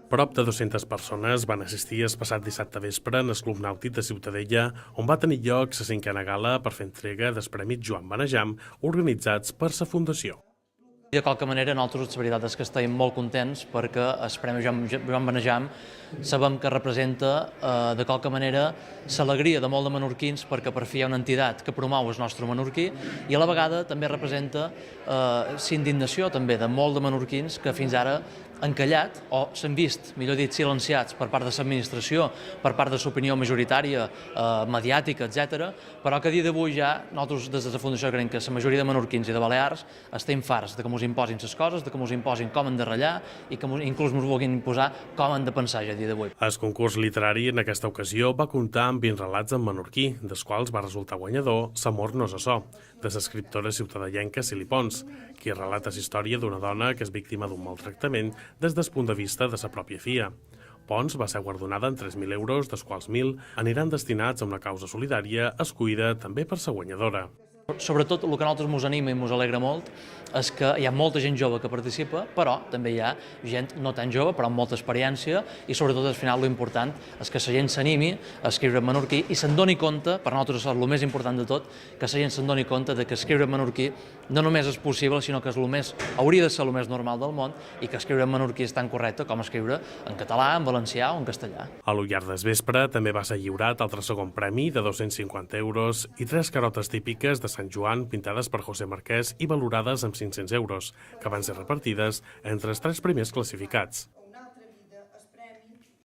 Prop de 200 persones van assistir el passat dissabte vespre en el Club Nàutic de Ciutadella, on va tenir lloc la 5a gala per fer entrega dels Premis Joan Benejam organitzats per la Fundació. De qualque manera, nosaltres la veritat és que estem molt contents perquè el Premi Joan Benejam sabem que representa de qualque manera l'alegria de molt de menorquins perquè per fi hi ha una entitat que promou el nostre menorquí i a la vegada també representa la indignació també de molt de menorquins que fins ara han callat o s'han vist, millor dit, silenciats per part de l'administració, per part de l'opinió majoritària, mediàtica, etc. Però que a dia d'avui ja nosaltres des de la Fundació creiem que la majoria de menorquins i de balears estem farts de que ens imposin les coses, de que ens imposin com han de ratllar i que inclús ens vulguin imposar com han de pensar ja a dia d'avui. El concurs literari en aquesta ocasió va comptar amb 20 relats en menorquí, dels quals va resultar guanyador S'amor no és açò, de l'escriptora ciutadellenca Cili Pons, qui relata la història d'una dona que és víctima d'un maltractament des del punt de vista de la pròpia filla. Pons va ser guardonada amb 3.000 euros, dels quals 1.000 aniran destinats a una causa solidària escollida també per la guanyadora. Sobretot el que a nosaltres ens anima i ens alegra molt és que hi ha molta gent jove que participa, però també hi ha gent no tan jove, però amb molta experiència i sobretot al final l'important és que la gent s'animi a escriure en menorquí i se'n doni compte, per nosaltres és el més important de tot, que la gent se'n doni compte de que escriure en menorquí no només és possible, sinó que hauria de ser el més normal del món i que escriure en menorquí és tan correcte com escriure en català, en valencià o en castellà. A lo llarg del vespre també va ser lliurat altre segon premi de 250 euros i 3 carotes típiques de Sant Joan pintades per José Marquès i valorades amb 500 euros, que van ser repartides entre els 3 primers classificats.